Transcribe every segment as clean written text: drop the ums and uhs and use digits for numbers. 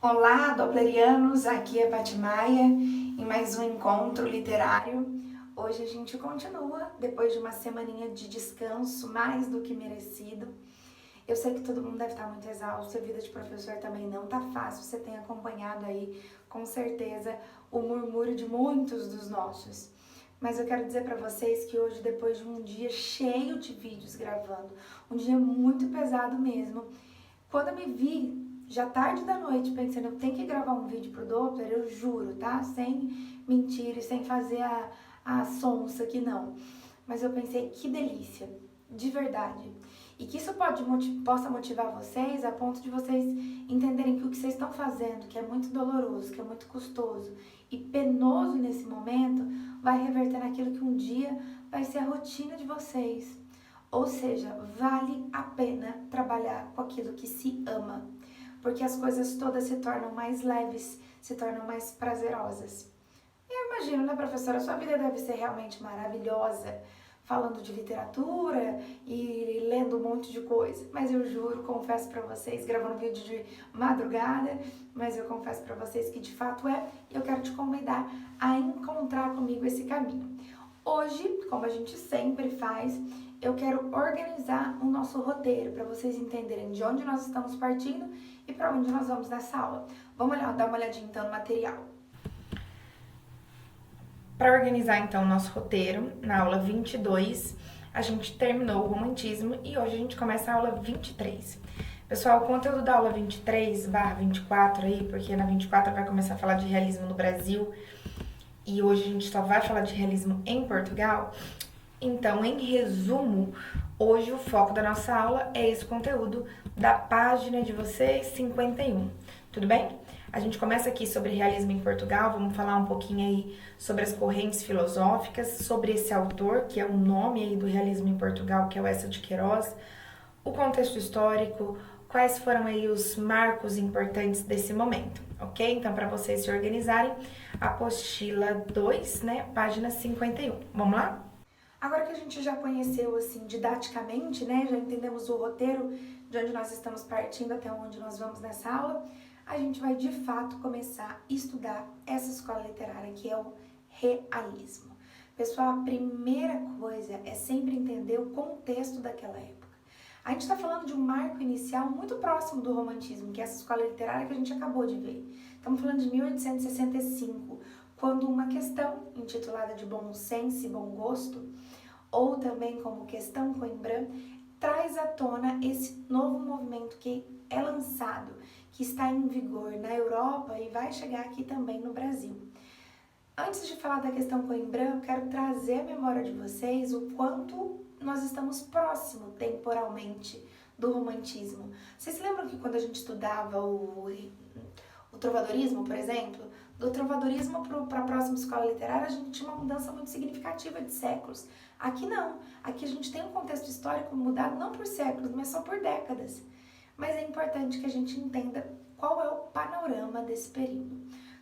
Olá, Dopplerianos, aqui é Paty Maia em mais um encontro literário. Hoje a gente continua, depois de uma semaninha de descanso, mais do que merecido. Eu sei que todo mundo deve estar muito exausto, a vida de professor também não tá fácil, você tem acompanhado aí, com certeza, o murmúrio de muitos dos nossos. Mas eu quero dizer para vocês que hoje, depois de um dia cheio de vídeos gravando, um dia muito pesado mesmo, quando eu me vi já tarde da noite pensando, eu tenho que gravar um vídeo pro Doppler, eu juro, tá? Sem mentir e sem fazer a sonsa que não. Mas eu pensei, que delícia, de verdade. E que isso possa motivar vocês a ponto de vocês entenderem que o que vocês estão fazendo, que é muito doloroso, que é muito custoso e penoso nesse momento, vai reverter naquilo que um dia vai ser a rotina de vocês. Ou seja, vale a pena trabalhar com aquilo que se ama, porque as coisas todas se tornam mais leves, se tornam mais prazerosas. Eu imagino, né, professora, sua vida deve ser realmente maravilhosa, falando de literatura e lendo um monte de coisa. Mas eu juro, confesso pra vocês, gravando vídeo de madrugada, mas eu confesso pra vocês que de fato é, e eu quero te convidar a encontrar comigo esse caminho. Hoje, como a gente sempre faz, eu quero organizar o nosso roteiro para vocês entenderem de onde nós estamos partindo e para onde nós vamos nessa aula. Vamos lá, dar uma olhadinha então no material. Para organizar então o nosso roteiro, na aula 22, a gente terminou o romantismo e hoje a gente começa a aula 23. Pessoal, o conteúdo da aula 23/24 aí, porque na 24 vai começar a falar de realismo no Brasil e hoje a gente só vai falar de realismo em Portugal. Então, em resumo, hoje o foco da nossa aula é esse conteúdo da página de vocês 51, tudo bem? A gente começa aqui sobre realismo em Portugal, vamos falar um pouquinho aí sobre as correntes filosóficas, sobre esse autor, que é o nome aí do realismo em Portugal, que é o Eça de Queiroz, o contexto histórico, quais foram aí os marcos importantes desse momento, ok? Então, para vocês se organizarem, apostila 2, né, página 51. Vamos lá? Agora que a gente já conheceu, assim, didaticamente, né, já entendemos o roteiro de onde nós estamos partindo até onde nós vamos nessa aula, a gente vai, de fato, começar a estudar essa escola literária, que é o realismo. Pessoal, a primeira coisa é sempre entender o contexto daquela época. A gente está falando de um marco inicial muito próximo do romantismo, que é essa escola literária que a gente acabou de ver. Estamos falando de 1865, quando uma questão intitulada de Bom Senso e Bom Gosto, ou também como questão Coimbra, traz à tona esse novo movimento que é lançado, que está em vigor na Europa e vai chegar aqui também no Brasil. Antes de falar da questão Coimbra, eu quero trazer à memória de vocês o quanto nós estamos próximo temporalmente do romantismo. Vocês se lembram que quando a gente estudava o trovadorismo, por exemplo, do trovadorismo para a próxima escola literária, a gente tinha uma mudança muito significativa de séculos. Aqui não. Aqui a gente tem um contexto histórico mudado não por séculos, mas só por décadas. Mas é importante que a gente entenda qual é o panorama desse período.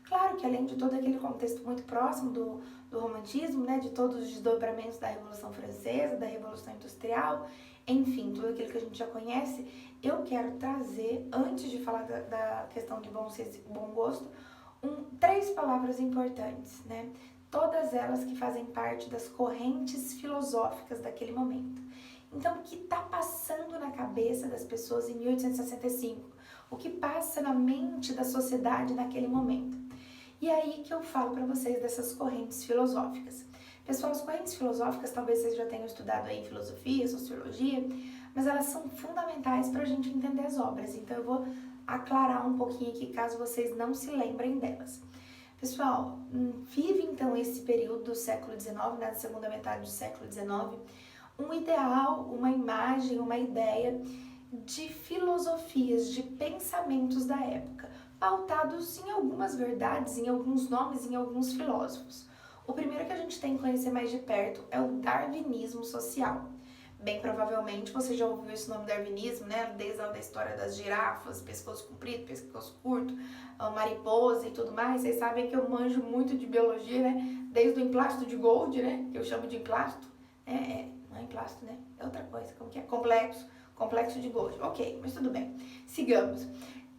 Claro que além de todo aquele contexto muito próximo do romantismo, né, de todos os desdobramentos da Revolução Francesa, da Revolução Industrial, enfim, tudo aquilo que a gente já conhece, eu quero trazer, antes de falar da questão de bom senso e bom gosto, 3 palavras importantes, né? Todas elas que fazem parte das correntes filosóficas daquele momento. Então, o que está passando na cabeça das pessoas em 1865? O que passa na mente da sociedade naquele momento? E aí que eu falo para vocês dessas correntes filosóficas. Pessoal, as correntes filosóficas talvez vocês já tenham estudado aí em filosofia, sociologia, mas elas são fundamentais para a gente entender as obras. Então, eu vou aclarar um pouquinho aqui, caso vocês não se lembrem delas. Pessoal, vive então esse período do século XIX, na segunda metade do século XIX, um ideal, uma imagem, uma ideia de filosofias, de pensamentos da época, pautados em algumas verdades, em alguns nomes, em alguns filósofos. O primeiro que a gente tem que conhecer mais de perto é o darwinismo social. Bem provavelmente você já ouviu esse nome darwinismo, né? Desde a da história das girafas, pescoço comprido, pescoço curto, mariposa e tudo mais. Vocês sabem que eu manjo muito de biologia, né? Desde o emplasto de Gold, né? Que eu chamo de emplasto. Não é emplasto, né? É outra coisa. Como que é? Complexo de Gold. Ok, mas tudo bem. Sigamos.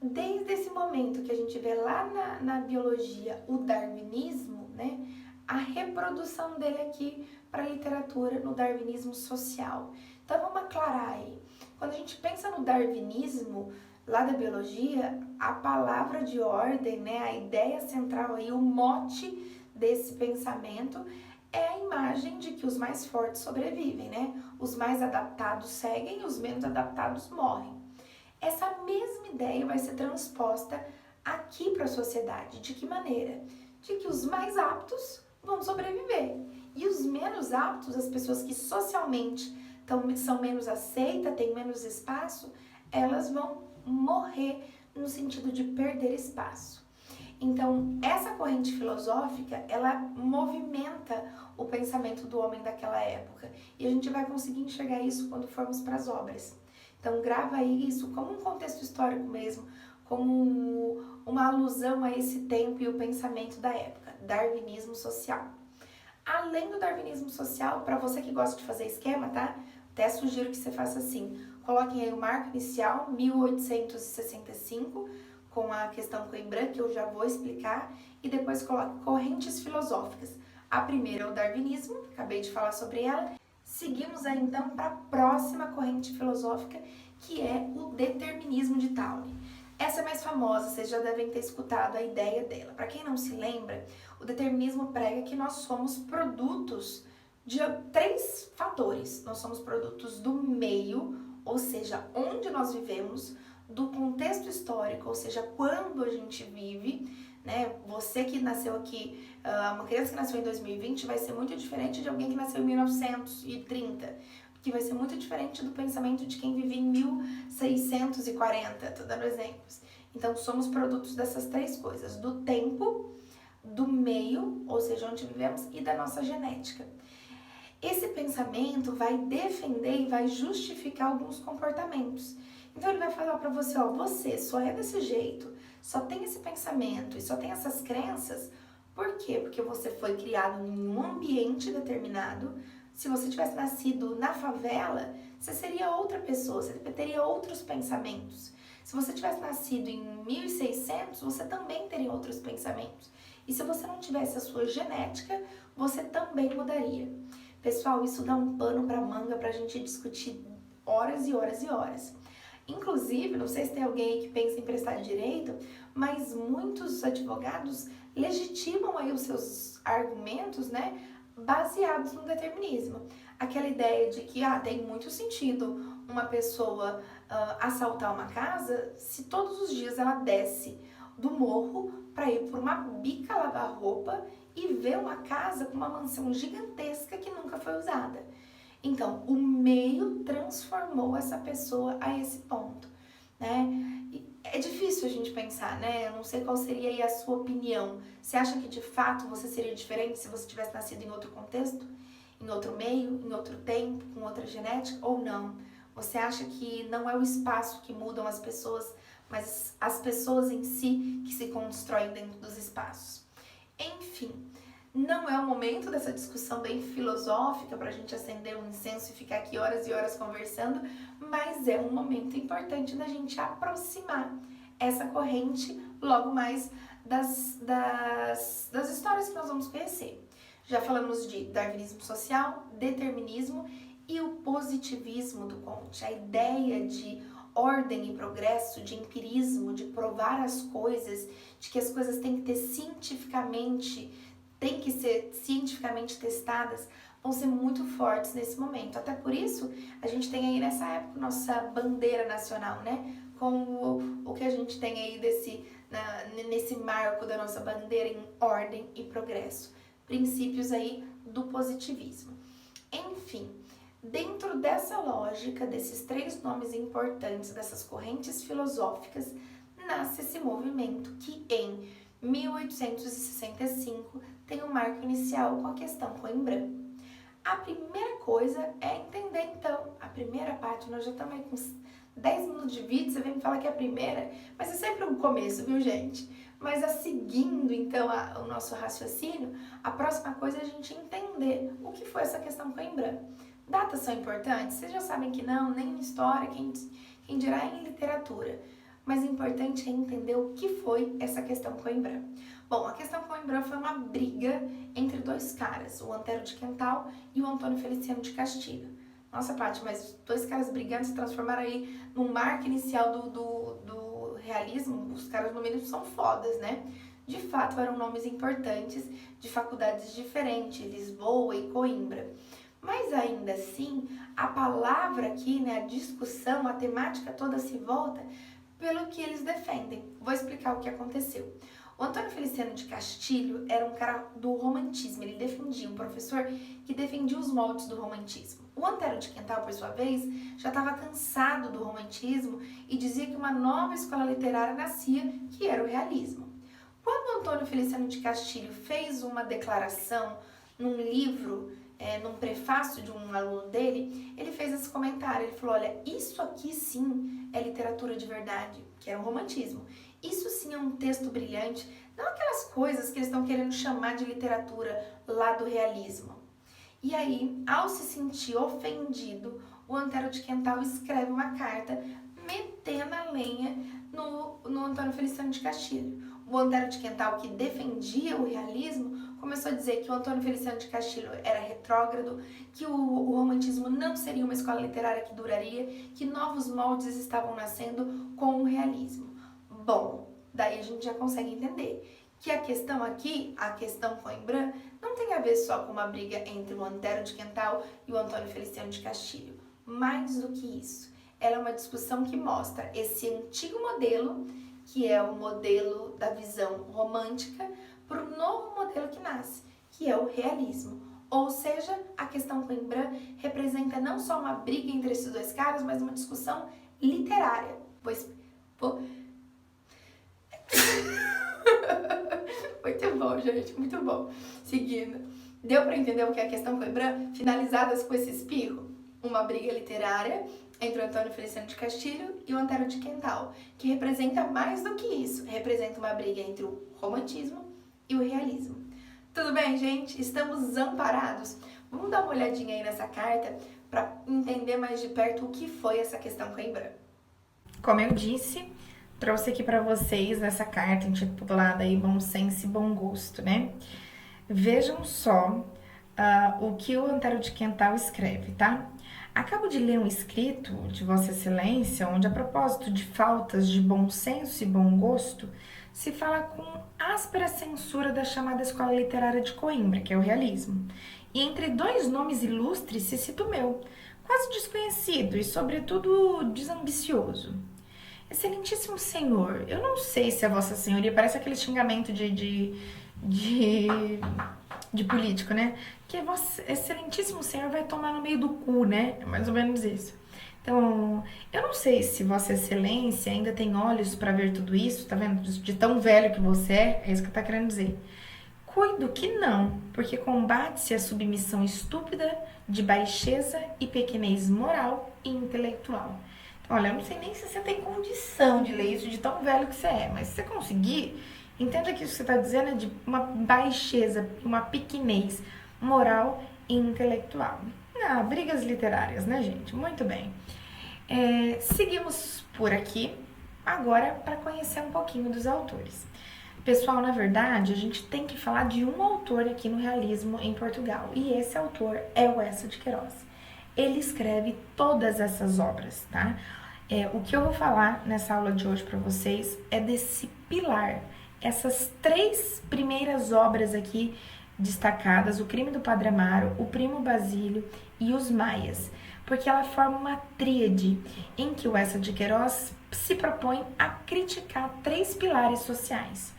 Desde esse momento que a gente vê lá na biologia o darwinismo, né, a reprodução dele aqui para a literatura no darwinismo social. Então vamos aclarar aí. Quando a gente pensa no darwinismo, lá da biologia, a palavra de ordem, né, a ideia central aí, o mote desse pensamento é a imagem de que os mais fortes sobrevivem, né? Os mais adaptados seguem, os menos adaptados morrem. Essa mesma ideia vai ser transposta aqui para a sociedade. De que maneira? De que os mais aptos vão sobreviver e os menos aptos, as pessoas que socialmente são menos aceitas, têm menos espaço, elas vão morrer no sentido de perder espaço. Então, essa corrente filosófica, ela movimenta o pensamento do homem daquela época. E a gente vai conseguir enxergar isso quando formos para as obras. Então, grava aí isso como um contexto histórico mesmo, como uma alusão a esse tempo e o pensamento da época, darwinismo social. Além do darwinismo social, para você que gosta de fazer esquema, tá? Até sugiro que você faça assim, coloquem aí o marco inicial, 1865, com a questão Coimbra, que eu já vou explicar, e depois coloque correntes filosóficas. A primeira é o darwinismo, acabei de falar sobre ela. Seguimos aí então para a próxima corrente filosófica, que é o determinismo de Taune. Essa é mais famosa, vocês já devem ter escutado a ideia dela. Para quem não se lembra, o determinismo prega que nós somos produtos de 3 fatores. Nós somos produtos do meio, ou seja, onde nós vivemos, do contexto histórico, ou seja, quando a gente vive, né? Você que nasceu aqui, uma criança que nasceu em 2020 vai ser muito diferente de alguém que nasceu em 1930, que vai ser muito diferente do pensamento de quem vive em 1640, tô dando exemplos. Então, somos produtos dessas 3 coisas, do tempo, do meio, ou seja, onde vivemos, e da nossa genética. Esse pensamento vai defender e vai justificar alguns comportamentos. Então ele vai falar para você, ó, você só é desse jeito, só tem esse pensamento e só tem essas crenças. Por quê? Porque você foi criado em um ambiente determinado. Se você tivesse nascido na favela, você seria outra pessoa, você teria outros pensamentos. Se você tivesse nascido em 1600, você também teria outros pensamentos. E se você não tivesse a sua genética, você também mudaria. Pessoal, isso dá um pano para manga para a gente discutir horas e horas e horas. Inclusive, não sei se tem alguém aí que pensa em prestar direito, mas muitos advogados legitimam aí os seus argumentos, né, baseados no determinismo. Aquela ideia de que tem muito sentido uma pessoa assaltar uma casa se todos os dias ela desce do morro para ir por uma bica lavar roupa e ver uma casa com uma mansão gigantesca que nunca foi usada. Então, o meio transformou essa pessoa a esse ponto, né? E é difícil a gente pensar, né? Eu não sei qual seria aí a sua opinião. Você acha que de fato você seria diferente se você tivesse nascido em outro contexto? Em outro meio, em outro tempo, com outra genética ou não? Você acha que não é o espaço que mudam as pessoas, mas as pessoas em si que se constroem dentro dos espaços? Enfim, não é o momento dessa discussão bem filosófica para a gente acender um incenso e ficar aqui horas e horas conversando, mas é um momento importante da gente aproximar essa corrente logo mais das histórias que nós vamos conhecer. Já falamos de darwinismo social, determinismo e o positivismo do Comte, a ideia de ordem e progresso, de empirismo, de provar as coisas, de que as coisas têm que ser cientificamente testadas, vão ser muito fortes nesse momento. Até por isso, a gente tem aí nessa época nossa bandeira nacional, né? Com o que a gente tem aí nesse marco da nossa bandeira em ordem e progresso. Princípios aí do positivismo. Enfim, dentro dessa lógica, desses 3 nomes importantes, dessas correntes filosóficas, nasce esse movimento que em 1865 tem um marco inicial com a questão Coimbra. A primeira coisa é entender então, a primeira parte, nós já estamos aí com 10 minutos de vídeo, você vem me falar que é a primeira, mas é sempre um começo, viu gente? Mas seguindo então o nosso raciocínio, a próxima coisa é a gente entender o que foi essa questão Coimbra. Datas são importantes? Vocês já sabem que não, nem em história, quem dirá em literatura. mas o importante é entender o que foi essa questão Coimbra. Bom, a questão Coimbra foi uma briga entre dois caras, o Antero de Quental e o Antônio Feliciano de Castilho. Nossa, Paty, mas dois caras brigando se transformaram aí no marco inicial do realismo. Os caras no mínimo são fodas, né? De fato, eram nomes importantes de faculdades diferentes, Lisboa e Coimbra. Mas ainda assim, a palavra aqui, né, a discussão, a temática toda se volta pelo que eles defendem. Vou explicar o que aconteceu. O Antônio Feliciano de Castilho era um cara do romantismo, ele defendia, um professor que defendia os moldes do romantismo. O Antero de Quental, por sua vez, já estava cansado do romantismo e dizia que uma nova escola literária nascia, que era o realismo. Quando o Antônio Feliciano de Castilho fez uma declaração num livro, num prefácio de um aluno dele, ele fez esse comentário, ele falou, olha, isso aqui sim é literatura de verdade, que era o romantismo. Isso sim é um texto brilhante, não aquelas coisas que eles estão querendo chamar de literatura lá do realismo. E aí, ao se sentir ofendido, o Antero de Quental escreve uma carta metendo a lenha no Antônio Feliciano de Castilho. O Antero de Quental, que defendia o realismo, começou a dizer que o Antônio Feliciano de Castilho era retrógrado, que o romantismo não seria uma escola literária que duraria, que novos moldes estavam nascendo com o realismo. Bom, daí a gente já consegue entender que a questão aqui, a questão Coimbra, não tem a ver só com uma briga entre o Antero de Quental e o Antônio Feliciano de Castilho. Mais do que isso, ela é uma discussão que mostra esse antigo modelo, que é o modelo da visão romântica, para o novo modelo que nasce, que é o realismo. Ou seja, a questão Coimbra representa não só uma briga entre esses dois caras, mas uma discussão literária. Muito bom, gente, muito bom. Seguindo. Deu para entender o que é a questão Coimbra? Finalizadas com esse espirro? Uma briga literária entre o Antônio Feliciano de Castilho e o Antero de Quental, que representa mais do que isso. Representa uma briga entre o romantismo e o realismo. Tudo bem, gente? Estamos amparados? Vamos dar uma olhadinha aí nessa carta para entender mais de perto o que foi essa questão Coimbra. Como eu disse, trouxe aqui para vocês nessa carta intitulada aí Bom Senso e Bom Gosto, né? Vejam só o que o Antero de Quental escreve, tá? Acabo de ler um escrito de Vossa Excelência, onde a propósito de faltas de bom senso e bom gosto, se fala com áspera censura da chamada Escola Literária de Coimbra, que é o realismo. E entre dois nomes ilustres se cita o meu, quase desconhecido e, sobretudo, desambicioso. Excelentíssimo senhor, eu não sei se a Vossa Senhoria parece aquele xingamento de político, né? Que Vossa Excelentíssimo senhor vai tomar no meio do cu, né? É mais ou menos isso. Então, eu não sei se Vossa Excelência ainda tem olhos para ver tudo isso, tá vendo? De tão velho que você é isso que eu tô querendo dizer. Cuido que não, porque combate-se a submissão estúpida de baixeza e pequenez moral e intelectual. Olha, eu não sei nem se você tem condição de ler isso de tão velho que você é, mas se você conseguir, entenda que isso que você está dizendo é de uma baixeza, uma pequenez moral e intelectual. Ah, brigas literárias, né, gente? Muito bem. Seguimos por aqui agora para conhecer um pouquinho dos autores. Pessoal, na verdade, a gente tem que falar de um autor aqui no realismo em Portugal, e esse autor é o Eça de Queiroz. Ele escreve todas essas obras, tá? O que eu vou falar nessa aula de hoje para vocês é desse pilar, essas três primeiras obras aqui destacadas, O Crime do Padre Amaro, O Primo Basílio e Os Maias, porque ela forma uma tríade em que o Eça de Queiroz se propõe a criticar três pilares sociais.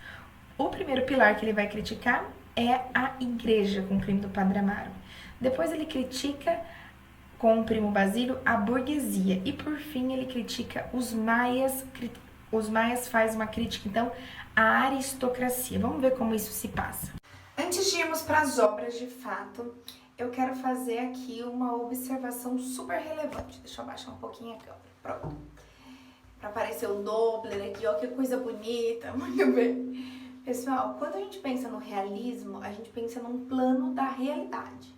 O primeiro pilar que ele vai criticar é a igreja com o crime do Padre Amaro. Depois ele critica com o Primo Basílio a burguesia e por fim ele critica os maias. Os maias faz uma crítica então à aristocracia. Vamos ver como isso se passa. Antes de irmos para as obras de fato, eu quero fazer aqui uma observação super relevante. Deixa eu abaixar um pouquinho a câmera. Pronto. Para aparecer o Doppler aqui, ó, que coisa bonita. Muito bem. Pessoal, quando a gente pensa no realismo, a gente pensa num plano da realidade.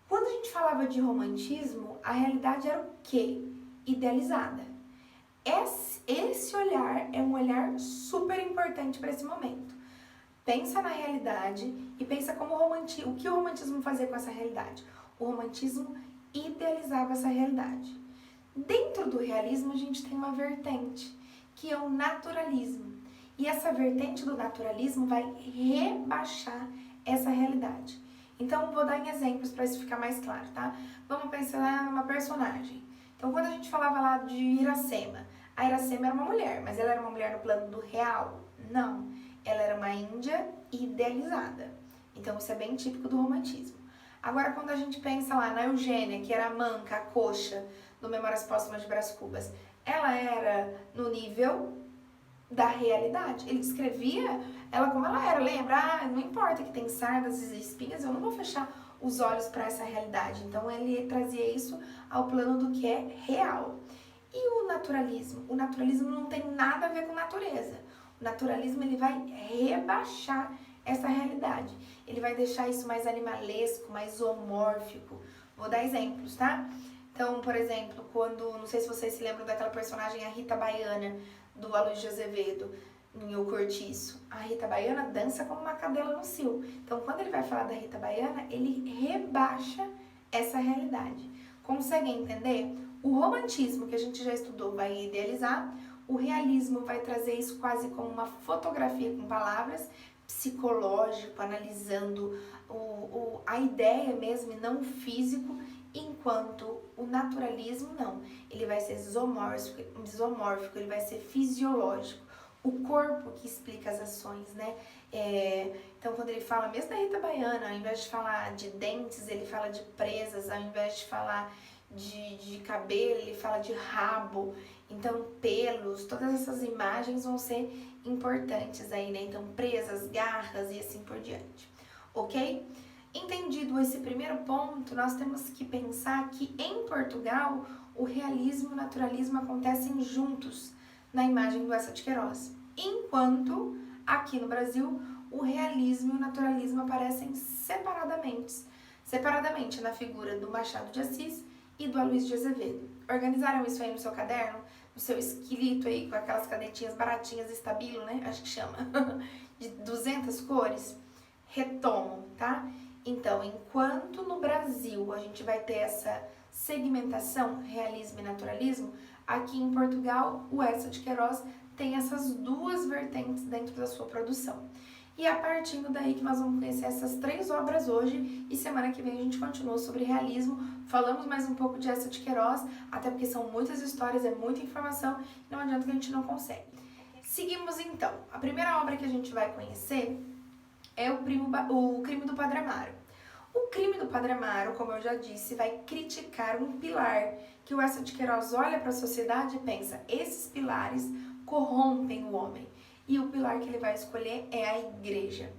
Quando a gente falava de romantismo, a realidade era o quê? Idealizada. Esse olhar é um olhar super importante para esse momento. Pensa na realidade e pensa como o que o romantismo fazia com essa realidade. O romantismo idealizava essa realidade. Dentro do realismo a gente tem uma vertente, que é o naturalismo. E essa vertente do naturalismo vai rebaixar essa realidade. Então, vou dar em exemplos para isso ficar mais claro, tá? Vamos pensar numa personagem. Então, quando a gente falava lá de Iracema, a Iracema era uma mulher, mas ela era uma mulher no plano do real? Não. Ela era uma índia idealizada. Então, isso é bem típico do romantismo. Agora, quando a gente pensa lá na Eugênia, que era a manca, a coxa do Memórias Póstumas de Brás Cubas, ela era no nível da realidade. Ele descrevia ela como ela era. Lembra? Ah, não importa que tem sardas e espinhas, eu não vou fechar os olhos para essa realidade. Então, ele trazia isso ao plano do que é real. E o naturalismo? O naturalismo não tem nada a ver com natureza. O naturalismo ele vai rebaixar essa realidade. Ele vai deixar isso mais animalesco, mais zoomórfico. Vou dar exemplos, tá? Então, por exemplo, quando, não sei se vocês se lembram daquela personagem, a Rita Baiana, do Aloysio de Azevedo, em O Cortiço. A Rita Baiana dança como uma cadela no cio. Então, quando ele vai falar da Rita Baiana, ele rebaixa essa realidade. Conseguem entender? O romantismo, que a gente já estudou, vai idealizar. O realismo vai trazer isso quase como uma fotografia com palavras, psicológico, analisando a ideia mesmo e não o físico, enquanto o naturalismo não. Ele vai ser zoomórfico, ele vai ser fisiológico. O corpo que explica as ações, né? Então, quando ele fala, mesmo da Rita Baiana, ao invés de falar de dentes, ele fala de presas, ao invés de falar de cabelo, ele fala de rabo, então pelos, todas essas imagens vão ser importantes aí, né? Então, presas, garras e assim por diante, ok? Entendido esse primeiro ponto, nós temos que pensar que em Portugal o realismo e o naturalismo acontecem juntos na imagem do Eça de Queiroz, enquanto aqui no Brasil o realismo e o naturalismo aparecem separadamente na figura do Machado de Assis e do Aloysio de Azevedo. Organizaram isso aí no seu caderno, no seu esquilito aí com aquelas canetinhas baratinhas Stabilo, né? Acho que chama, de 200 cores. Retomam, tá? Então, enquanto no Brasil a gente vai ter essa segmentação, realismo e naturalismo, aqui em Portugal o Eça de Queiroz tem essas duas vertentes dentro da sua produção. E é partindo daí que nós vamos conhecer essas 3 obras hoje e semana que vem a gente continua sobre realismo, falamos mais um pouco de Eça de Queiroz, até porque são muitas histórias, é muita informação e não adianta que a gente não consegue. Seguimos então. A primeira obra que a gente vai conhecer é o Crime do Padre Amaro. O Crime do Padre Amaro, como eu já disse, vai criticar um pilar que o Eça de Queiroz olha para a sociedade e pensa, esses pilares corrompem o homem. E o pilar que ele vai escolher é a igreja.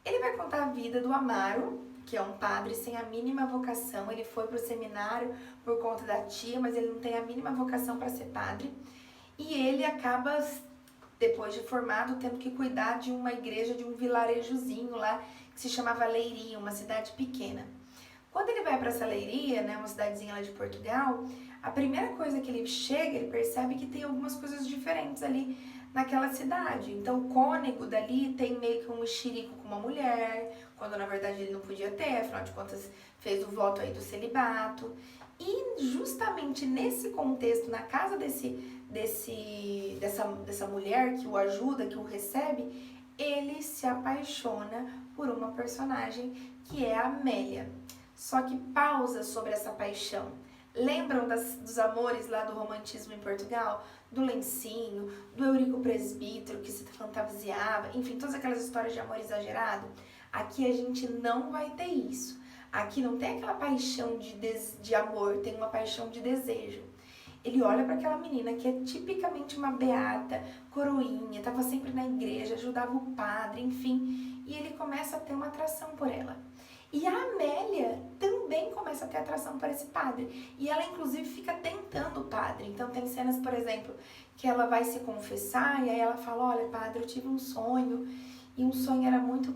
Ele vai contar a vida do Amaro, que é um padre sem a mínima vocação. Ele foi para o seminário por conta da tia, mas ele não tem a mínima vocação para ser padre. E ele acaba, depois de formado, tendo que cuidar de uma igreja, de um vilarejozinho lá, que se chamava Leiria, uma cidade pequena. Quando ele vai para essa Leiria, né, uma cidadezinha lá de Portugal, a primeira coisa que ele chega, ele percebe que tem algumas coisas diferentes ali naquela cidade. Então, o cônego dali tem meio que um mexerico com uma mulher, quando na verdade ele não podia ter, afinal de contas fez o voto aí do celibato. E justamente nesse contexto, na casa dessa mulher que o ajuda, que o recebe, ele se apaixona por uma personagem que é a Amélia. Só que pausa sobre essa paixão. Lembram dos amores lá do romantismo em Portugal? Do lencinho, do Eurico Presbítero que se fantasiava, enfim, todas aquelas histórias de amor exagerado. Aqui a gente não vai ter isso. Aqui não tem aquela paixão de amor, tem uma paixão de desejo. Ele olha para aquela menina que é tipicamente uma beata, coroinha, estava sempre na igreja, ajudava o padre, enfim, e ele começa a ter uma atração por ela. E a Amélia também começa a ter atração por esse padre. E ela, inclusive, fica tentando o padre. Então, tem cenas, por exemplo, que ela vai se confessar e aí ela fala, olha, padre, eu tive um sonho e um sonho era muito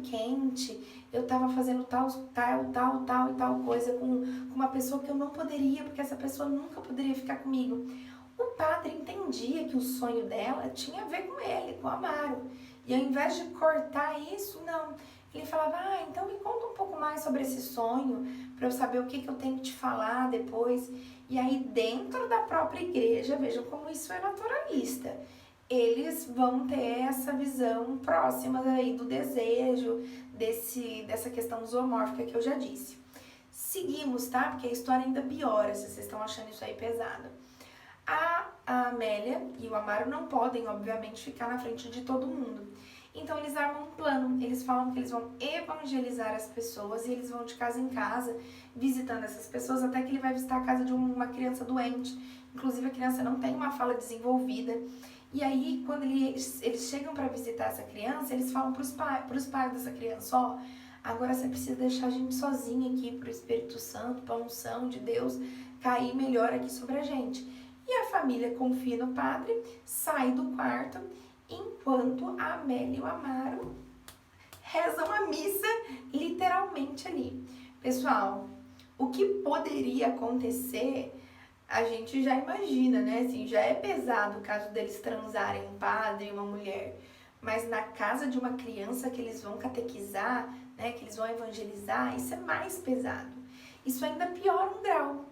quente. Eu tava fazendo tal coisa com uma pessoa que eu não poderia, porque essa pessoa nunca poderia ficar comigo. O padre entendia que o sonho dela tinha a ver com ele, com o Amaro. E ao invés de cortar isso, não. Ele falava, então me conta um pouco mais sobre esse sonho, para eu saber o que eu tenho que te falar depois. E aí dentro da própria igreja, vejam como isso é naturalista. Eles vão ter essa visão próxima aí do desejo, dessa questão zoomórfica que eu já disse. Seguimos, tá? Porque a história ainda piora, se vocês estão achando isso aí pesado. A Amélia e o Amaro não podem, obviamente, ficar na frente de todo mundo. Então eles armam um plano, eles falam que eles vão evangelizar as pessoas e eles vão de casa em casa visitando essas pessoas até que ele vai visitar a casa de uma criança doente. Inclusive a criança não tem uma fala desenvolvida. E aí quando eles chegam para visitar essa criança, eles falam para os pais dessa criança, agora você precisa deixar a gente sozinha aqui para o Espírito Santo, para a unção de Deus cair melhor aqui sobre a gente. E a família confia no padre, sai do quarto, enquanto a Amélia e o Amaro rezam a missa literalmente ali. Pessoal, o que poderia acontecer, a gente já imagina, né? Assim, já é pesado o caso deles transarem um padre e uma mulher. Mas na casa de uma criança que eles vão catequizar, né, que eles vão evangelizar, isso é mais pesado. Isso ainda piora um grau.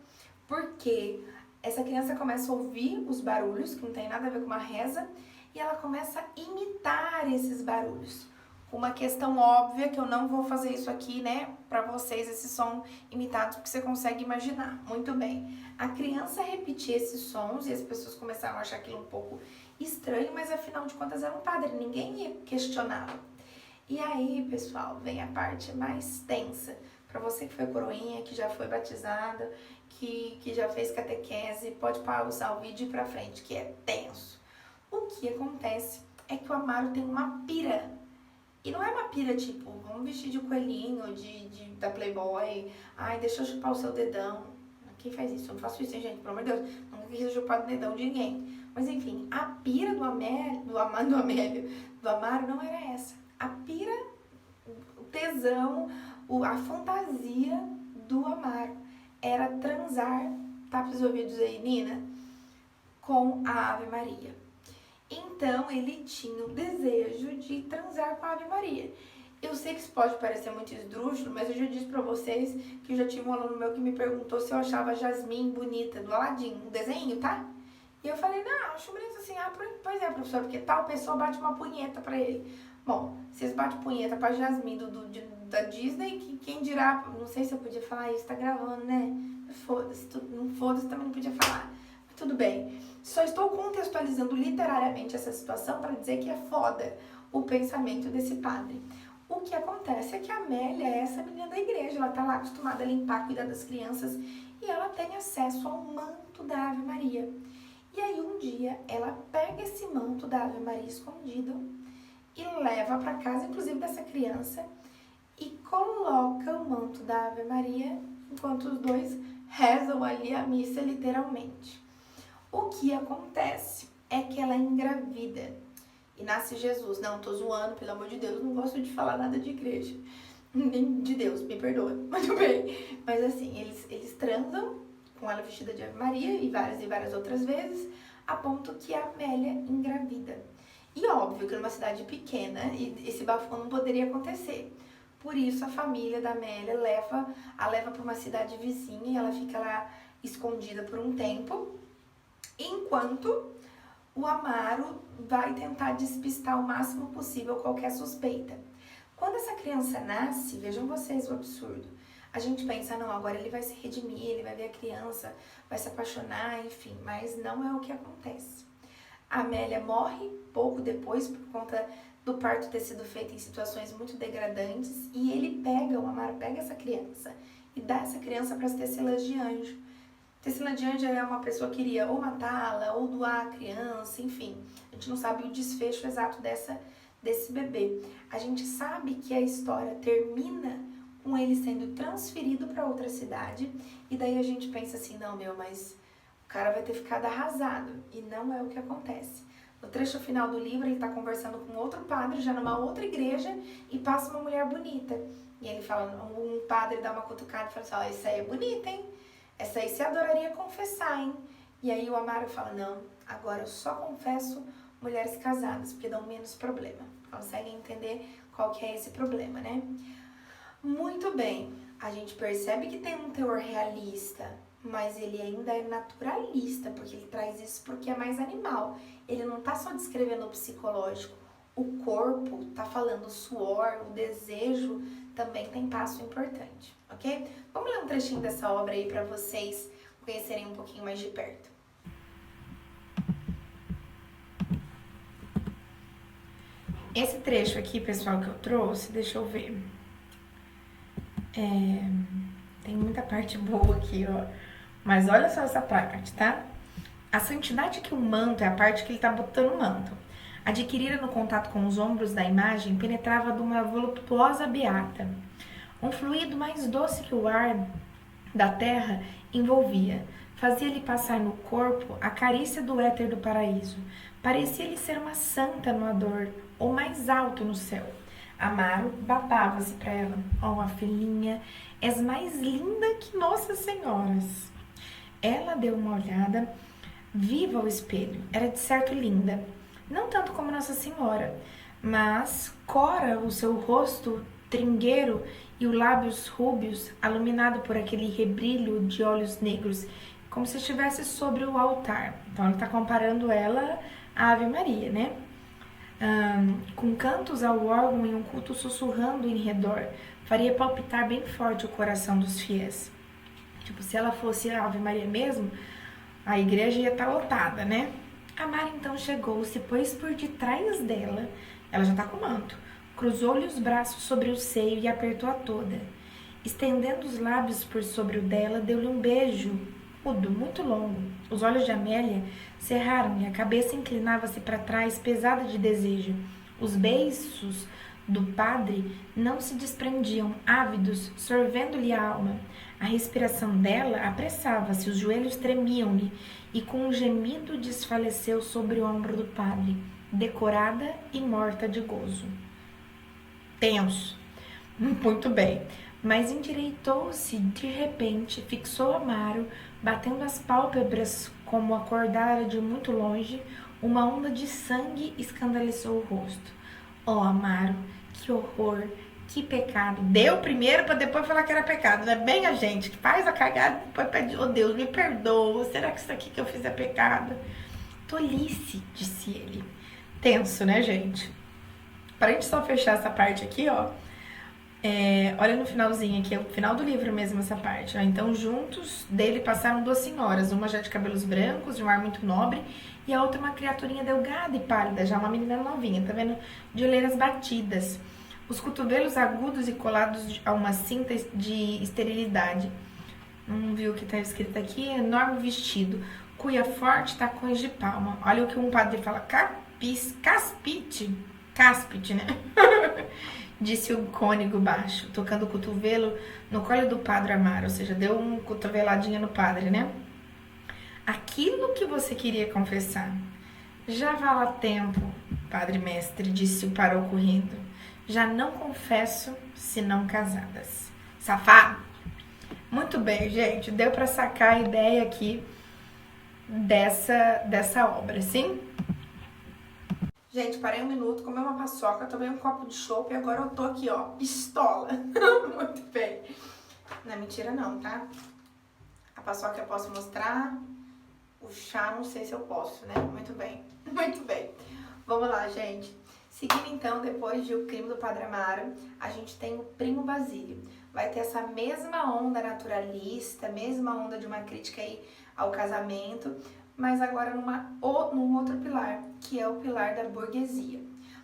Porque essa criança começa a ouvir os barulhos, que não tem nada a ver com uma reza, e ela começa a imitar esses barulhos. Uma questão óbvia, que eu não vou fazer isso aqui, né, pra vocês, esse som imitado, porque você consegue imaginar. Muito bem. A criança repetia esses sons e as pessoas começaram a achar aquilo um pouco estranho, mas afinal de contas era um padre, ninguém ia questioná-lo. E aí, pessoal, vem a parte mais tensa. Pra você que foi coroinha, que já foi batizada, que já fez catequese, pode pausar o vídeo e ir pra frente, que é tenso. O que acontece é que o Amaro tem uma pira. E não é uma pira tipo, vamos vestir de coelhinho, da Playboy, deixa eu chupar o seu dedão. Quem faz isso? Eu não faço isso, hein, gente? Pelo amor de Deus, nunca quis chupar o dedão de ninguém. Mas enfim, a pira do Amaro não era essa. A pira, o tesão, a fantasia do Amaro era transar, tapa os ouvidos aí, Nina, com a Ave Maria. Então, ele tinha o desejo de transar com a Ave Maria. Eu sei que isso pode parecer muito esdrúxulo, mas eu já disse pra vocês que eu já tive um aluno meu que me perguntou se eu achava a Jasmine bonita, do Aladim, um desenho, tá? E eu falei, não, acho bonito assim. Pois é, professor, porque tal pessoa bate uma punheta pra ele. Bom, vocês batem punheta pra Jasmine da Disney, que quem dirá, não sei se eu podia falar isso, tá gravando, né? Foda-se, não foda-se, também não podia falar. Mas tudo bem. Só estou contextualizando literariamente essa situação para dizer que é foda o pensamento desse padre. O que acontece é que a Amélia é essa menina da igreja, ela tá lá acostumada a limpar, cuidar das crianças, e ela tem acesso ao manto da Ave Maria. E aí um dia ela pega esse manto da Ave Maria escondido e leva para casa, inclusive dessa criança, e coloca o manto da Ave Maria enquanto os dois rezam ali a missa literalmente. O que acontece é que ela é engravida e nasce Jesus. Não, tô zoando, pelo amor de Deus, não gosto de falar nada de igreja, nem de Deus, me perdoa, muito bem. Mas assim, eles transam com ela vestida de Ave Maria e várias outras vezes, a ponto que a Amélia engravida. E óbvio que numa cidade pequena, esse bafo não poderia acontecer. Por isso a família da Amélia a leva para uma cidade vizinha e ela fica lá escondida por um tempo, enquanto o Amaro vai tentar despistar o máximo possível qualquer suspeita. Quando essa criança nasce, vejam vocês o absurdo. A gente pensa, não, agora ele vai se redimir, ele vai ver a criança, vai se apaixonar, enfim, mas não é o que acontece. A Amélia morre pouco depois por conta do parto ter sido feito em situações muito degradantes e o Amaro pega essa criança e dá essa criança para as tecelãs de anjo. Tecelã de anjo é uma pessoa que iria ou matá-la ou doar a criança, enfim. A gente não sabe o desfecho exato desse bebê. A gente sabe que a história termina com ele sendo transferido para outra cidade e daí a gente pensa assim, não, mas o cara vai ter ficado arrasado. E não é o que acontece. No trecho final do livro, ele está conversando com outro padre, já numa outra igreja, e passa uma mulher bonita. E ele fala, um padre dá uma cutucada e fala assim, essa aí é bonita, hein? Essa aí você adoraria confessar, hein? E aí o Amaro fala, não, agora eu só confesso mulheres casadas, porque dão menos problema. Conseguem entender qual que é esse problema, né? Muito bem, a gente percebe que tem um teor realista, mas ele ainda é naturalista, porque ele traz isso porque é mais animal. Ele não tá só descrevendo o psicológico, o corpo tá falando o suor, o desejo também tem passo importante, ok? Vamos ler um trechinho dessa obra aí para vocês conhecerem um pouquinho mais de perto. Esse trecho aqui, pessoal, que eu trouxe, deixa eu ver. Tem muita parte boa aqui, ó. Mas olha só essa parte, tá? A santidade que o manto é a parte que ele tá botando o manto. Adquirida no contato com os ombros da imagem, penetrava de uma voluptuosa beata. Um fluido mais doce que o ar da terra envolvia. Fazia-lhe passar no corpo a carícia do éter do paraíso. Parecia-lhe ser uma santa no ador, ou mais alto no céu. Amaro babava-se para ela. Oh, a filhinha, és mais linda que Nossas Senhoras. Ela deu uma olhada viva ao espelho. Era de certo linda. Não tanto como Nossa Senhora, mas cora o seu rosto tringueiro e os lábios rúbios, iluminado por aquele rebrilho de olhos negros, como se estivesse sobre o altar. Então, ele está comparando ela à Ave Maria, né? Com cantos ao órgão e um culto sussurrando em redor, faria palpitar bem forte o coração dos fiéis. Tipo, se ela fosse a Ave Maria mesmo, a igreja ia estar lotada, né? A Mara então chegou-se, pôs por detrás dela, ela já está com o manto, cruzou-lhe os braços sobre o seio e apertou-a toda. Estendendo os lábios por sobre o dela, deu-lhe um beijo mudo, muito longo. Os olhos de Amélia cerraram e a cabeça inclinava-se para trás, pesada de desejo. Os beiços do padre não se desprendiam, ávidos, sorvendo-lhe a alma. A respiração dela apressava-se, os joelhos tremiam-lhe, e com um gemido desfaleceu sobre o ombro do padre, decorada e morta de gozo. Tenso. Muito bem. Mas endireitou-se de repente, fixou Amaro, batendo as pálpebras como acordara de muito longe, uma onda de sangue escandalizou o rosto. Oh, Amaro, que horror, que pecado. Deu primeiro para depois falar que era pecado, não é bem a gente que faz a cagada e depois pede, oh Deus, me perdoa, será que isso aqui que eu fiz é pecado? Tolice, disse ele. Tenso, né, gente? Para a gente só fechar essa parte aqui, ó, olha no finalzinho aqui, é o final do livro mesmo essa parte. Ó. Então, juntos dele passaram 2 senhoras, uma já de cabelos brancos, de um ar muito nobre, e a outra uma criaturinha delgada e pálida, já uma menina novinha, tá vendo? De olheiras batidas, os cotovelos agudos e colados a uma cinta de esterilidade. Não viu o que tá escrito aqui? Enorme vestido, cuia forte, tacões de palma. Olha o que um padre fala, cáspite, né? Disse o cônego baixo, tocando o cotovelo no colo do padre Amaro, ou seja, deu uma cotoveladinha no padre, né? Aquilo que você queria confessar. Já vale tempo, padre mestre, disse o paroco rindo. Já não confesso, se não casadas. Safado! Muito bem, gente, deu pra sacar a ideia aqui dessa obra, sim? Gente, parei um minuto, comi uma paçoca, tomei um copo de chopp e agora eu tô aqui, ó, pistola. Muito bem. Não é mentira não, tá? A paçoca eu posso mostrar, o chá não sei se eu posso, né? Muito bem, muito bem. Vamos lá, gente. Seguindo então, depois de O Crime do Padre Amaro, a gente tem o Primo Basílio. Vai ter essa mesma onda naturalista, mesma onda de uma crítica aí ao casamento, mas agora num outro pilar, que é o pilar da burguesia.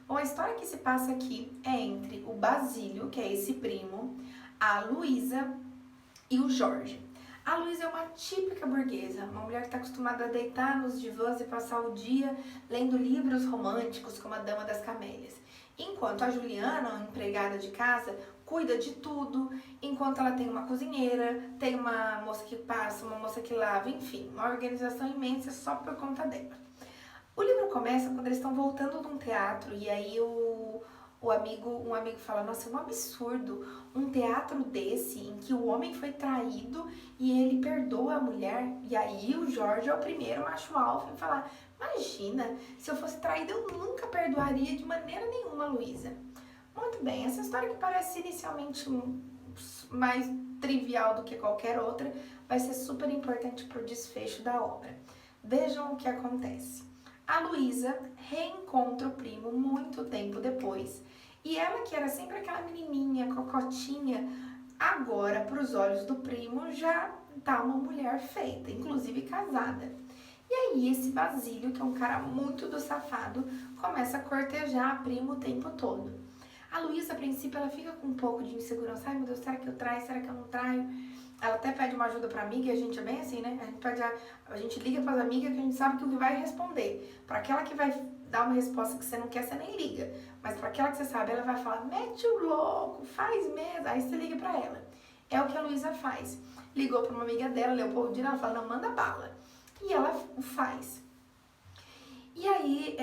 Bom, a história que se passa aqui é entre o Basílio, que é esse primo, a Luísa e o Jorge. A Luísa é uma típica burguesa, uma mulher que está acostumada a deitar nos divãs e passar o dia lendo livros românticos como A Dama das Camélias. Enquanto a Juliana, uma empregada de casa, cuida de tudo, enquanto ela tem uma cozinheira, tem uma moça que passa, uma moça que lava, enfim, uma organização imensa só por conta dela. O livro começa quando eles estão voltando de um teatro e aí o Um amigo fala, nossa, é um absurdo um teatro desse em que o homem foi traído e ele perdoa a mulher. E aí o Jorge é o primeiro macho alfa em falar, imagina, se eu fosse traída eu nunca perdoaria de maneira nenhuma, Luísa. Muito bem, essa história que parece inicialmente mais trivial do que qualquer outra, vai ser super importante para o desfecho da obra. Vejam o que acontece. A Luísa reencontra o primo muito tempo depois, e ela, que era sempre aquela menininha, cocotinha, agora, para os olhos do primo, já tá uma mulher feita, inclusive casada. E aí esse Basílio, que é um cara muito do safado, começa a cortejar a primo o tempo todo. A Luísa, a princípio, ela fica com um pouco de insegurança. Ai, meu Deus, será que eu traio? Será que eu não traio? Ela até pede uma ajuda pra amiga, e a gente é bem assim, né? A gente liga pras amigas que a gente sabe que o que vai responder. Pra aquela que vai dar uma resposta que você não quer, você nem liga. Mas pra aquela que você sabe, ela vai falar, mete o louco, faz mesmo. Aí você liga pra ela. É o que a Luísa faz. Ligou pra uma amiga dela, Leopoldina, ela fala, não, manda bala. E ela o faz. E aí,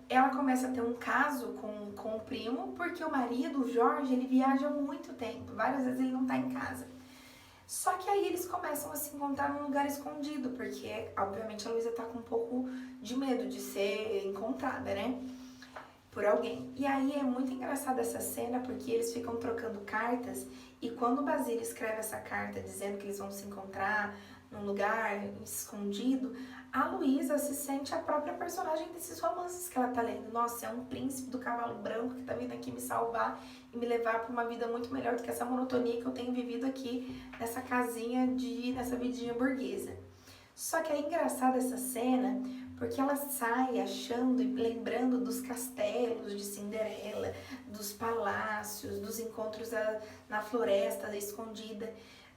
ela começa a ter um caso com o primo, porque o marido, o Jorge, ele viaja muito tempo. Várias vezes ele não tá em casa. Só que aí eles começam a se encontrar num lugar escondido, porque, obviamente, a Luísa tá com um pouco de medo de ser encontrada, né? Por alguém. E aí é muito engraçada essa cena, porque eles ficam trocando cartas, e quando o Basílio escreve essa carta dizendo que eles vão se encontrar num lugar escondido, a Luísa se sente a própria personagem desses romances que ela tá lendo. Nossa, é um príncipe do cavalo branco que tá vindo aqui me salvar e me levar para uma vida muito melhor do que essa monotonia que eu tenho vivido aqui nessa casinha, nessa vidinha burguesa. Só que é engraçada essa cena, porque ela sai achando e lembrando dos castelos de Cinderela, dos palácios, dos encontros na floresta escondida,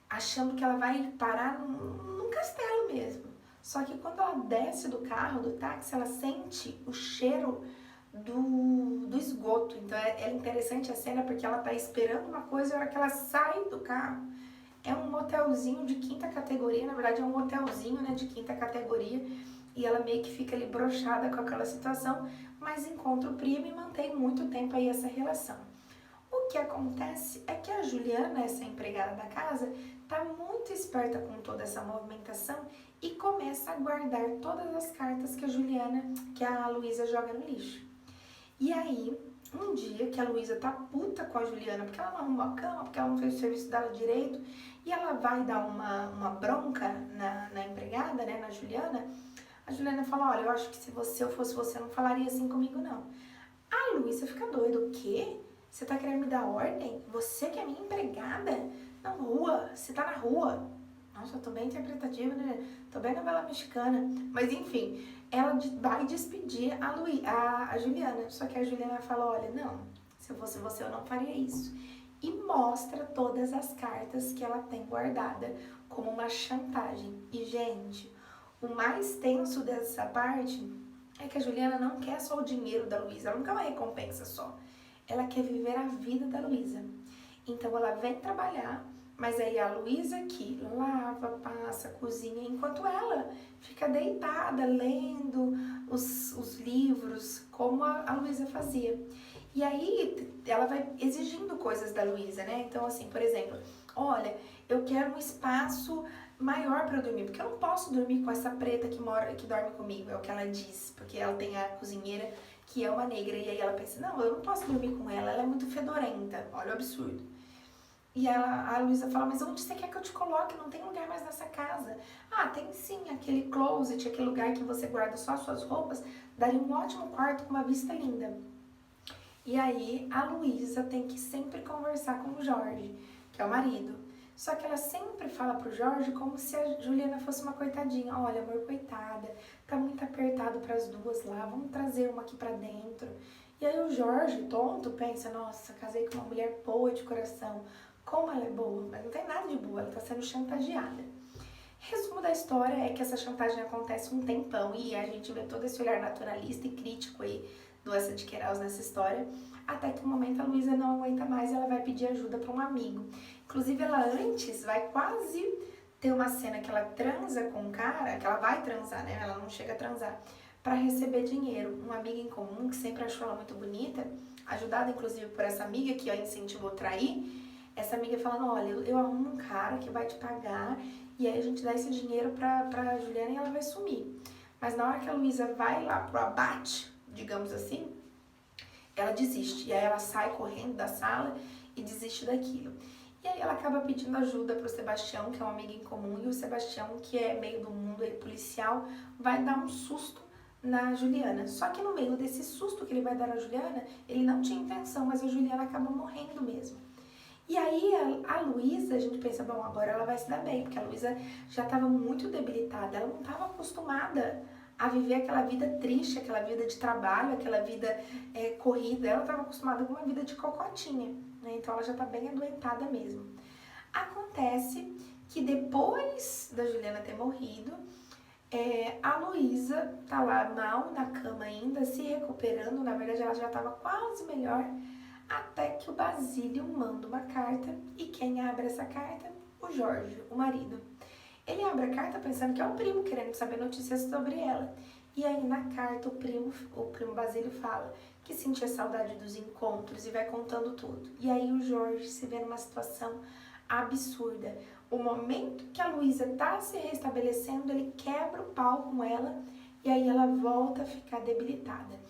achando que ela vai parar num castelo mesmo. Só que quando ela desce do carro, do táxi, ela sente o cheiro do esgoto. Então é interessante a cena, porque ela tá esperando uma coisa e a hora que ela sai do carro, é um motelzinho de quinta categoria, na verdade é um hotelzinho, né, de quinta categoria, e ela meio que fica ali broxada com aquela situação, mas encontra o primo e mantém muito tempo aí essa relação. O que acontece é que a Juliana, essa empregada da casa, tá muito esperta com toda essa movimentação e começa a guardar todas as cartas que a Luísa joga no lixo. E aí, um dia que a Luísa tá puta com a Juliana, porque ela não arrumou a cama, porque ela não fez o serviço dela direito, e ela vai dar uma bronca na empregada, né, na Juliana, a Juliana fala, olha, eu acho que se eu fosse você, não falaria assim comigo, não. A Luísa fica doida, o quê? Você tá querendo me dar ordem? Você que é minha empregada? Na rua, você tá na rua. Nossa, eu tô bem interpretativa, né? Tô bem novela mexicana. Mas enfim, ela vai despedir a Juliana. Só que a Juliana fala, olha, não, se eu fosse você eu não faria isso. E mostra todas as cartas que ela tem guardada como uma chantagem. E, gente, o mais tenso dessa parte é que a Juliana não quer só o dinheiro da Luísa, ela não quer uma recompensa só. Ela quer viver a vida da Luísa. Então ela vem trabalhar, mas aí a Luísa que lava, passa, cozinha, enquanto ela fica deitada, lendo os livros, como a Luísa fazia. E aí ela vai exigindo coisas da Luísa, né? Então assim, por exemplo, olha, eu quero um espaço maior para eu dormir, porque eu não posso dormir com essa preta que dorme comigo, é o que ela diz, porque ela tem a cozinheira que é uma negra, e aí ela pensa, não, eu não posso dormir com ela é muito fedorenta, olha o absurdo. E a Luísa fala, mas onde você quer que eu te coloque? Não tem lugar mais nessa casa. Ah, tem sim, aquele closet, aquele lugar que você guarda só as suas roupas, daria um ótimo quarto com uma vista linda. E aí a Luísa tem que sempre conversar com o Jorge, que é o marido. Só que ela sempre fala pro Jorge como se a Juliana fosse uma coitadinha. Olha, amor, coitada, tá muito apertado pras duas lá, vamos trazer uma aqui pra dentro. E aí o Jorge, tonto, pensa, nossa, casei com uma mulher boa de coração. Como ela é boa, mas não tem nada de boa, ela tá sendo chantageada. Resumo da história é que essa chantagem acontece um tempão e a gente vê todo esse olhar naturalista e crítico aí do Essa de Queiroz nessa história, até que um momento a Luísa não aguenta mais e ela vai pedir ajuda para um amigo. Inclusive ela antes vai quase ter uma cena que ela transa com um cara, que ela vai transar, né? Ela não chega a transar, para receber dinheiro. Uma amiga em comum que sempre achou ela muito bonita, ajudada inclusive por essa amiga que a incentivou a trair, essa amiga falando, olha, eu arrumo um cara que vai te pagar e aí a gente dá esse dinheiro pra Juliana e ela vai sumir. Mas na hora que a Luísa vai lá pro abate, digamos assim, ela desiste. E aí ela sai correndo da sala e desiste daquilo. E aí ela acaba pedindo ajuda pro Sebastião, que é um amigo em comum, e o Sebastião, que é meio do mundo aí, policial, vai dar um susto na Juliana. Só que no meio desse susto que ele vai dar na Juliana, ele não tinha intenção, mas a Juliana acaba morrendo mesmo. E aí a Luísa, a gente pensa, bom, agora ela vai se dar bem, porque a Luísa já estava muito debilitada, ela não estava acostumada a viver aquela vida triste, aquela vida de trabalho, aquela vida corrida, ela estava acostumada com uma vida de cocotinha, né? Então ela já está bem adoentada mesmo. Acontece que depois da Juliana ter morrido, a Luísa tá lá mal na cama ainda, se recuperando, na verdade ela já estava quase melhor, até que o Basílio manda uma carta e quem abre essa carta? O Jorge, o marido. Ele abre a carta pensando que é o primo querendo saber notícias sobre ela. E aí na carta o primo Basílio fala que sentia saudade dos encontros e vai contando tudo. E aí o Jorge se vê numa situação absurda. O momento que a Luísa tá se restabelecendo, ele quebra o pau com ela e aí ela volta a ficar debilitada.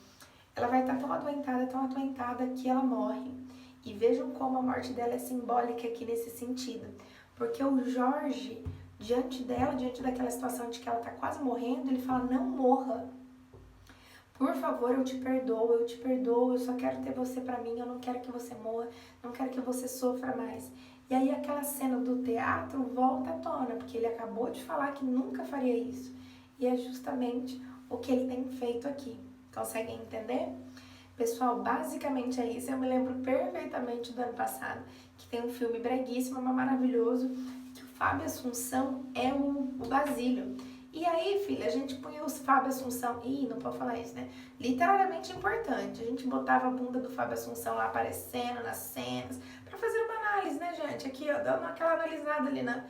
Ela vai estar tão adoentada que ela morre. E vejam como a morte dela é simbólica aqui nesse sentido. Porque o Jorge, diante dela, diante daquela situação de que ela está quase morrendo, ele fala, não morra. Por favor, eu te perdoo, eu só quero ter você pra mim, eu não quero que você morra, não quero que você sofra mais. E aí aquela cena do teatro volta à tona, porque ele acabou de falar que nunca faria isso. E é justamente o que ele tem feito aqui. Conseguem entender? Pessoal, basicamente é isso. Eu me lembro perfeitamente do ano passado, que tem um filme breguíssimo, mas maravilhoso, que o Fábio Assunção é o Basílio. E aí, filha, a gente punha os Fábio Assunção... Ih, não pode falar isso, né? Literalmente importante. A gente botava a bunda do Fábio Assunção lá aparecendo nas cenas, pra fazer uma análise, né, gente? Aqui, ó, dando aquela analisada ali no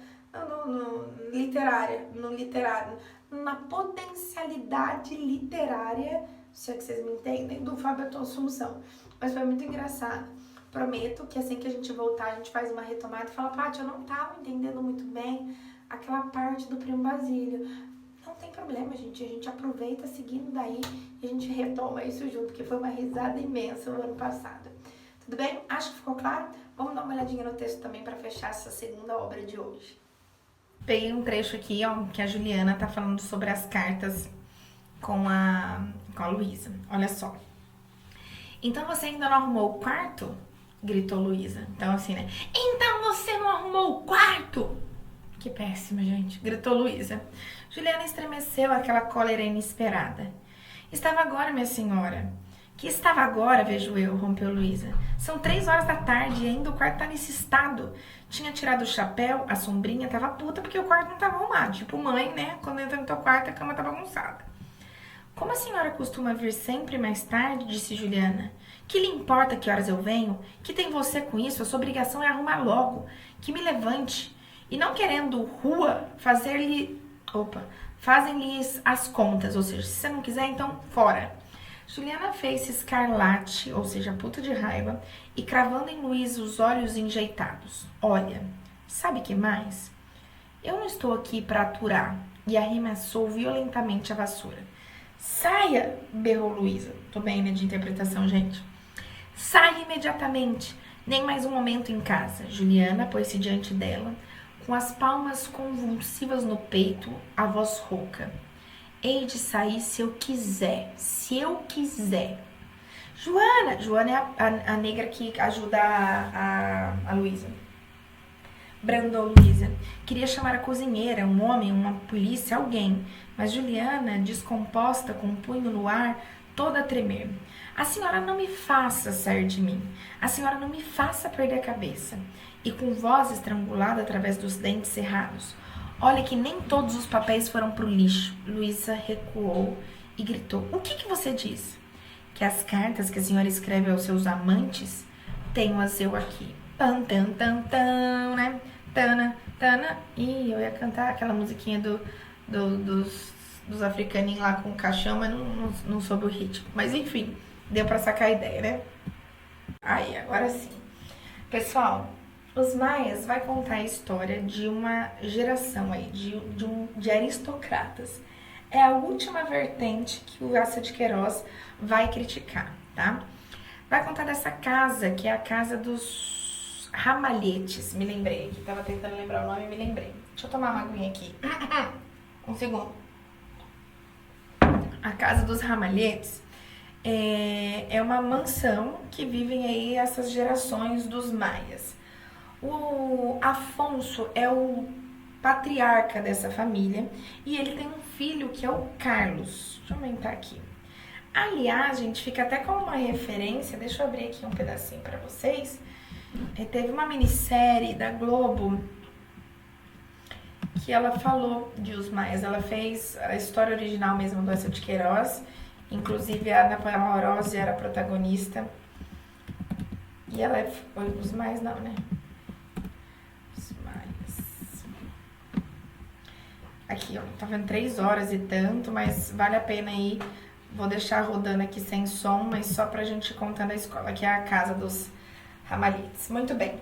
literário, na potencialidade literária, se é que vocês me entendem, do Fábio Assunção. Mas foi muito engraçado. Prometo que assim que a gente voltar, a gente faz uma retomada e fala, Paty, eu não tava entendendo muito bem aquela parte do primo Basílio. Não tem problema, gente. A gente aproveita seguindo daí e a gente retoma isso junto, porque foi uma risada imensa no ano passado. Tudo bem? Acho que ficou claro? Vamos dar uma olhadinha no texto também para fechar essa segunda obra de hoje. Peguei um trecho aqui, ó, que a Juliana tá falando sobre as cartas com a Luísa. Olha só. Então você ainda não arrumou o quarto? Gritou Luísa. Então assim, né? Então você não arrumou o quarto? Que péssima, gente. Gritou Luísa. Juliana estremeceu aquela cólera inesperada. Estava agora, minha senhora. Que estava agora, vejo eu, rompeu Luísa. São 3 horas da tarde e ainda o quarto tá nesse estado. Tinha tirado o chapéu, a sombrinha tava puta porque o quarto não tava arrumado. Tipo mãe, né? Quando entra no teu quarto, a cama tá bagunçada. Como a senhora costuma vir sempre mais tarde, disse Juliana. Que lhe importa que horas eu venho? Que tem você com isso? A sua obrigação é arrumar logo. Que me levante. E não querendo rua, fazem-lhes as contas. Ou seja, se você não quiser, então fora. Juliana fez-se escarlate, ou seja, puta de raiva, e cravando em Luísa os olhos enjeitados. Olha, sabe que mais? Eu não estou aqui para aturar. E arremessou violentamente a vassoura. Saia! Berrou Luísa. Tô bem, né, de interpretação, gente. Saia imediatamente. Nem mais um momento em casa. Juliana pôs-se diante dela, com as palmas convulsivas no peito, a voz rouca. Hei de sair se eu quiser. Se eu quiser. Joana é a negra que ajuda a Luísa. Brandou Luísa. Queria chamar a cozinheira, um homem, uma polícia, alguém. Mas Juliana, descomposta, com o punho no ar, toda a tremer. A senhora não me faça sair de mim. A senhora não me faça perder a cabeça. E com voz estrangulada através dos dentes cerrados. Olha que nem todos os papéis foram pro lixo. Luísa recuou e gritou. O que você diz? Que as cartas que a senhora escreve aos seus amantes, tenho-as eu aqui. Tan, tan, tan, tan, né? Tana, tana. Ih, eu ia cantar aquela musiquinha dos africaninhos lá com o caixão, mas não soube o ritmo. Mas enfim, deu pra sacar a ideia, né? Aí, agora sim. Pessoal, os maias vai contar a história de uma geração aí, de aristocratas. É a última vertente que o Eça de Queiroz vai criticar, tá? Vai contar dessa casa, que é a casa dos Ramalhetes. Me lembrei aqui, tava tentando lembrar o nome e me lembrei. Deixa eu tomar uma aguinha aqui. Um segundo. A casa dos Ramalhetes é uma mansão que vivem aí essas gerações dos maias. O Afonso é o patriarca dessa família e ele tem um filho que é o Carlos. Deixa eu aumentar aqui. Aliás, gente, fica até como uma referência, deixa eu abrir aqui um pedacinho pra vocês. Teve uma minissérie da Globo que ela falou de Os Maias. Ela fez a história original mesmo do Eça de Queiroz. Inclusive a Ana Paula Orosi era a protagonista. E ela foi Os Maias não, né? Os Maias. Aqui, ó, tá vendo 3 horas e tanto, mas vale a pena aí. Vou deixar rodando aqui sem som, mas só pra gente contando a escola, que é a casa dos Ramalhetes. Muito bem.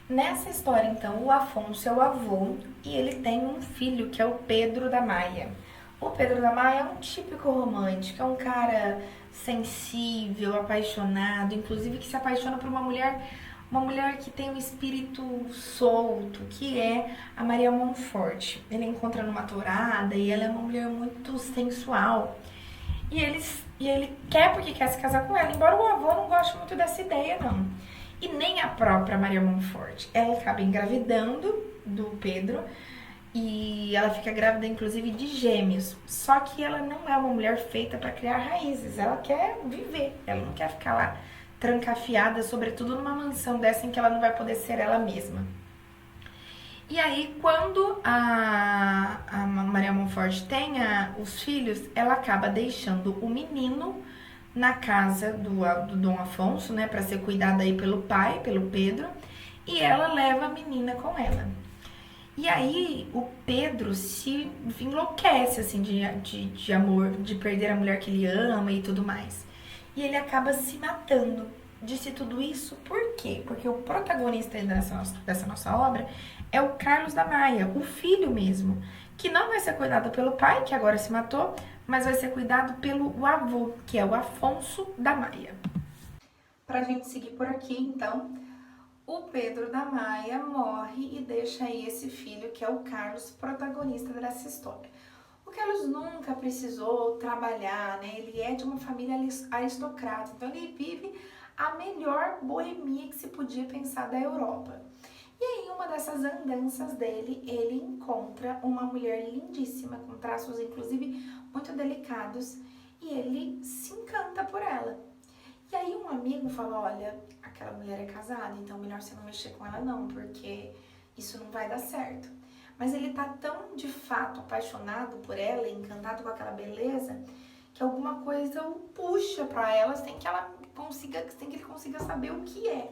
Nessa história, então, o Afonso é o avô e ele tem um filho que é o Pedro da Maia. O Pedro da Maia é um típico romântico, é um cara sensível, apaixonado, inclusive que se apaixona por uma mulher que tem um espírito solto, que é a Maria Monfort. Ele encontra numa tourada e ela é uma mulher muito sensual. E ele quer porque quer se casar com ela, embora o avô não goste muito dessa ideia, não. E nem a própria Maria Monfort. Ela acaba engravidando do Pedro e ela fica grávida, inclusive, de gêmeos. Só que ela não é uma mulher feita para criar raízes, ela quer viver, ela não quer ficar lá trancafiada, sobretudo numa mansão dessa em que ela não vai poder ser ela mesma. E aí, quando a Maria Monfort tem os filhos, ela acaba deixando o menino na casa do Dom Afonso, né, para ser cuidada aí pelo pai, pelo Pedro, e ela leva a menina com ela. E aí, o Pedro se enlouquece, assim, de amor, de perder a mulher que ele ama e tudo mais. E ele acaba se matando. Disse tudo isso por quê? Porque o protagonista dessa nossa obra é o Carlos da Maia, o filho mesmo, que não vai ser cuidado pelo pai, que agora se matou, mas vai ser cuidado pelo avô, que é o Afonso da Maia. Pra gente seguir por aqui, então, o Pedro da Maia morre e deixa aí esse filho, que é o Carlos, protagonista dessa história. O Carlos nunca precisou trabalhar, né? Ele é de uma família aristocrata, então ele vive a melhor boemia que se podia pensar da Europa. E aí, uma dessas andanças dele, ele encontra uma mulher lindíssima, com traços inclusive muito delicados, e ele se encanta por ela. E aí um amigo fala, olha, aquela mulher é casada, então melhor você não mexer com ela não, porque isso não vai dar certo. Mas ele tá tão, de fato, apaixonado por ela, encantado com aquela beleza, que alguma coisa o puxa pra ela sem que ele consiga saber o que é.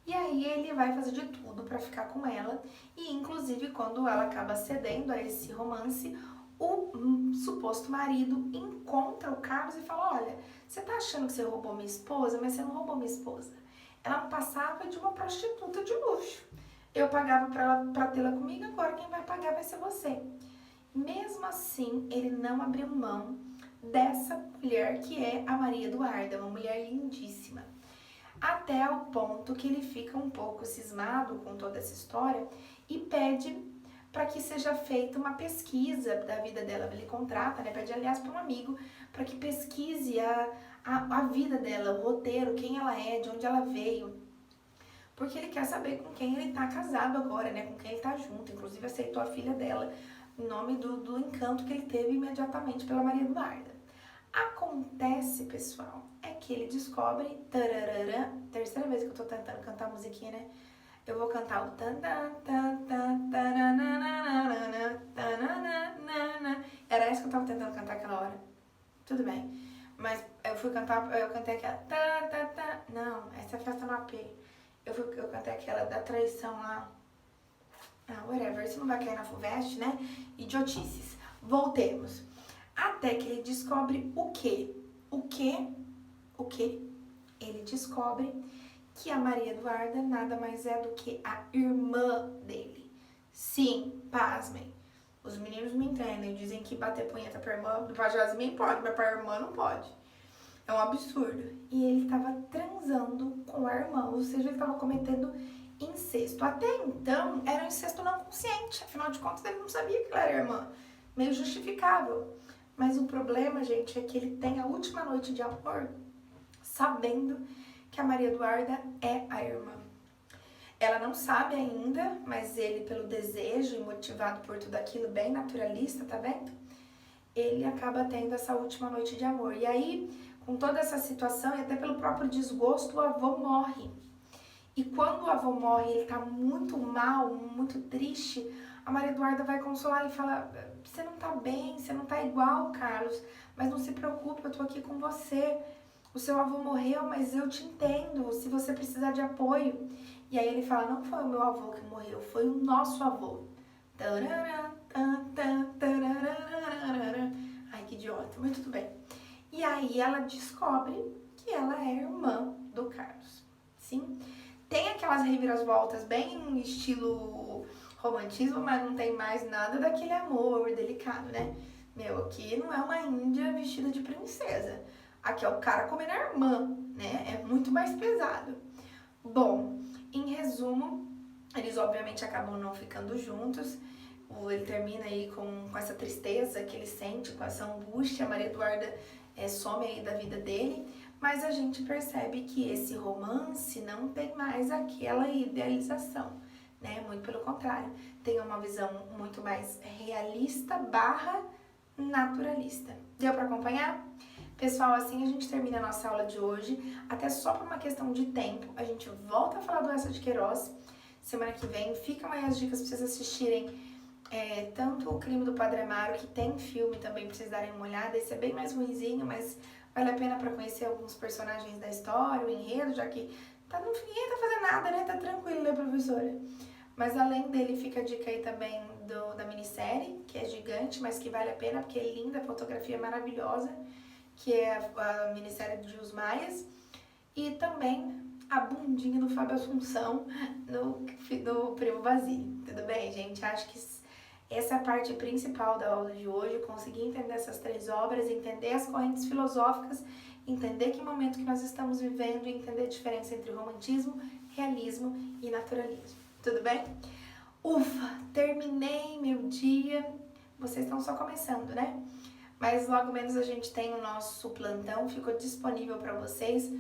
E aí ele vai fazer de tudo pra ficar com ela, e inclusive quando ela acaba cedendo a esse romance, o suposto marido encontra o Carlos e fala, olha, você tá achando que você roubou minha esposa, mas você não roubou minha esposa. Ela não passava de uma prostituta de luxo. Eu pagava pra tê-la comigo, agora quem vai pagar vai ser você. Mesmo assim, ele não abriu mão dessa mulher que é a Maria Eduarda, uma mulher lindíssima. Até o ponto que ele fica um pouco cismado com toda essa história e pede para que seja feita uma pesquisa da vida dela. Ele contrata, né, pede aliás para um amigo para que pesquise a vida dela, o roteiro, quem ela é, de onde ela veio. Porque ele quer saber com quem ele tá casado agora, né, com quem ele tá junto. Inclusive aceitou a filha dela em nome do encanto que ele teve imediatamente pela Maria Eduarda. Acontece, pessoal, é que ele descobre, tararara, terceira vez que eu tô tentando cantar a musiquinha, né? Eu vou cantar o era essa que eu tava tentando cantar aquela hora. Tudo bem. Mas eu cantei aquela não, essa é a festa no AP. Eu cantei aquela da traição lá. Ah, whatever, isso não vai cair na FUVEST, né? Idiotices. Voltemos. Até que ele descobre o quê? O quê? O quê? Ele descobre que a Maria Eduarda nada mais é do que a irmã dele. Sim, pasmem. Os meninos me entendem, dizem que bater punheta pra irmã do Jasmine pode, mas pra irmã não pode. É um absurdo. E ele tava transando com a irmã, ou seja, ele tava cometendo incesto. Até então, era um incesto não consciente, afinal de contas ele não sabia que ela era irmã. Meio justificável. Mas o problema, gente, é que ele tem a última noite de amor sabendo que a Maria Eduarda é a irmã. Ela não sabe ainda, mas ele, pelo desejo e motivado por tudo aquilo, bem naturalista, tá vendo? Ele acaba tendo essa última noite de amor. E aí, com toda essa situação e até pelo próprio desgosto, o avô morre. E quando o avô morre, ele tá muito mal, muito triste, a Maria Eduarda vai consolar e fala: você não tá bem, você não tá igual, Carlos, mas não se preocupe, eu tô aqui com você. O seu avô morreu, mas eu te entendo, se você precisar de apoio. E aí ele fala: não foi o meu avô que morreu, foi o nosso avô. Ai, que idiota, mas tudo bem. E aí ela descobre que ela é irmã do Carlos. Sim? Tem aquelas reviravoltas bem estilo romantismo, mas não tem mais nada daquele amor delicado, né? Meu, aqui não é uma índia vestida de princesa. Aqui é o cara comendo a irmã, né? É muito mais pesado. Bom, em resumo, eles obviamente acabam não ficando juntos. Ele termina aí com essa tristeza que ele sente, com essa angústia. A Maria Eduarda some aí da vida dele. Mas a gente percebe que esse romance não tem mais aquela idealização, né? Muito pelo contrário, tem uma visão muito mais realista barra naturalista. Deu para acompanhar? Pessoal, assim a gente termina a nossa aula de hoje, até só por uma questão de tempo. A gente volta a falar do Essa de Queiroz semana que vem. Ficam aí as dicas para vocês assistirem tanto o Crime do Padre Amaro, que tem filme também, pra vocês darem uma olhada. Esse é bem mais ruinzinho, mas vale a pena para conhecer alguns personagens da história, o enredo, já que ninguém tá fazendo nada, né? Tá tranquilo, né, professora? Mas além dele, fica a dica aí também da minissérie, que é gigante, mas que vale a pena, porque é linda, a fotografia é maravilhosa, que é a minissérie de Os Maias. E também a bundinha do Fábio Assunção no Primo Basílio. Tudo bem, gente? Acho que essa é a parte principal da aula de hoje, conseguir entender essas 3 obras, entender as correntes filosóficas, entender que momento que nós estamos vivendo e entender a diferença entre romantismo, realismo e naturalismo. Tudo bem? Ufa, terminei meu dia. Vocês estão só começando, né? Mas logo menos a gente tem o nosso plantão, ficou disponível para vocês.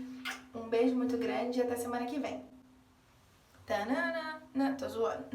Um beijo muito grande e até semana que vem. Tanana, não, tô zoando.